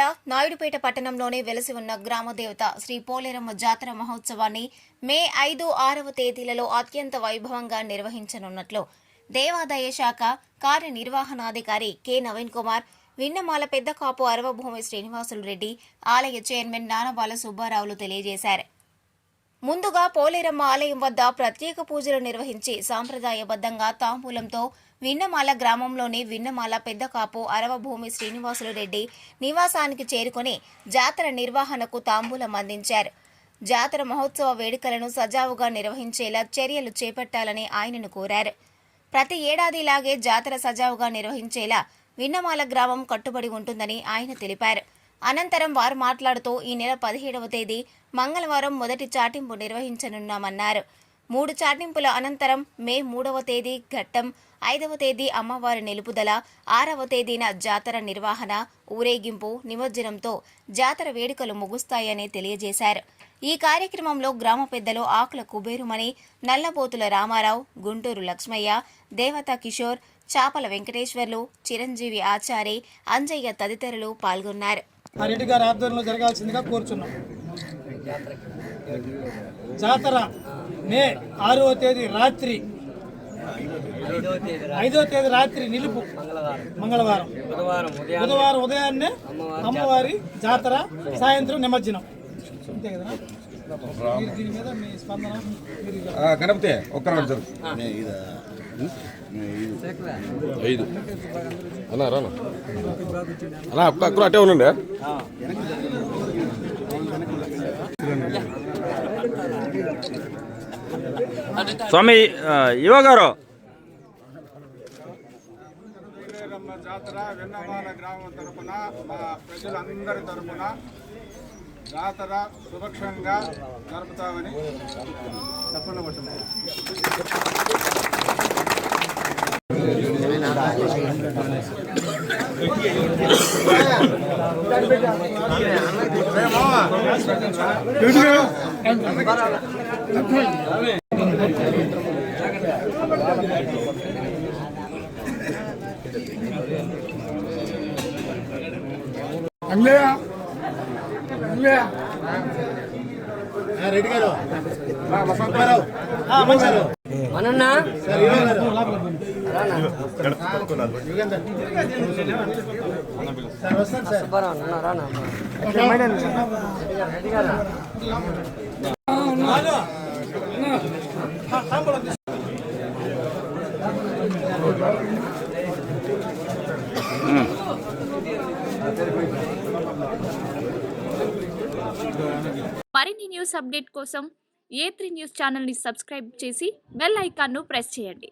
జిల్లా నాయుడుపేట పట్టణంలోనే వెలసి ఉన్న గ్రామదేవత శ్రీ పోలేరమ్మ జాతర మహోత్సవాన్ని మే 5, 6వ తేదీలలో అత్యంత వైభవంగా నిర్వహించనున్నట్లు దేవాదాయ శాఖ కార్యనిర్వహణాధికారి కె నవీన్ కుమార్, విన్నమాల పెద్దకాపు అరవభూమి శ్రీనివాసులు రెడ్డి, ఆలయ చైర్మన్ నానబాల సుబ్బారావులు తెలియజేశారు. ముందుగా పోలేరమ్మ ఆలయం వద్ద ప్రత్యేక పూజలు నిర్వహించి సాంప్రదాయబద్ధంగా తాంబూలంతో విన్నమాల గ్రామంలోని విన్నమాల పెద్దకాపు అరవభూమి శ్రీనివాసులు రెడ్డి నివాసానికి చేరుకుని జాతర నిర్వహణకు తాంబూలం అందించారు. జాతర మహోత్సవ వేడుకలను సజావుగా నిర్వహించేలా చర్యలు చేపట్టాలని ఆయనను కోరారు. ప్రతి ఏడాదిలాగే జాతర సజావుగా నిర్వహించేలా విన్నమాల గ్రామం కట్టుబడి ఉంటుందని ఆయన తెలిపారు. అనంతరం వారు మాట్లాడుతూ ఈ నెల 17వ తేదీ మంగళవారం మొదటి చాటింపు నిర్వహించనున్నామన్నారు. 3 చాటింపుల అనంతరం మే 3వ తేదీ ఘట్టం, 5వ తేదీ అమ్మవారి నిలుపుదల, 6వ తేదీన జాతర నిర్వహణ, ఊరేగింపు, నిమజ్జనంతో జాతర వేడుకలు ముగుస్తాయని తెలియజేశారు. ఈ కార్యక్రమంలో గ్రామ పెద్దలు ఆకుల కుబేరుమణి, నల్లబోతుల రామారావు, గుంటూరు లక్ష్మయ్య, దేవతా కిషోర్, చాపల వెంకటేశ్వర్లు, చిరంజీవి ఆచారి, అంజయ్య తదితరులు పాల్గొన్నారు. రెడ్డి గారి ఆధ్వర్యంలో జరగాల్సిందిగా కోరుచున్నాం. జాతర మే 6వ తేదీ రాత్రి, 5వ తేదీ రాత్రి నిలుపు, మంగళవారం, బుధవారం ఉదయాన్నే అమ్మవారి జాతర, సాయంత్రం నిమజ్జనం. అంతే కదా? దీని మీద మీ స్పందన? గణపతి ఒక్కరు 5 అన్నా రానా అన్నా అక్కడ అట్టే ఉండండి. స్వామి యువ గారు, జాతర విన్నమాల గ్రామం తరఫున, మా ప్రజలందరి తరఫున జాతర సురక్షంగా జరుపుతామని తప్పకుండా పట్టున్నాయి. రెడ్డి గారు, మనన్నా మరిన్ని న్యూస్ అప్డేట్ కోసం A3 న్యూస్ ఛానల్ని సబ్స్క్రైబ్ చేసి బెల్ ఐకాన్ను ప్రెస్ చేయండి.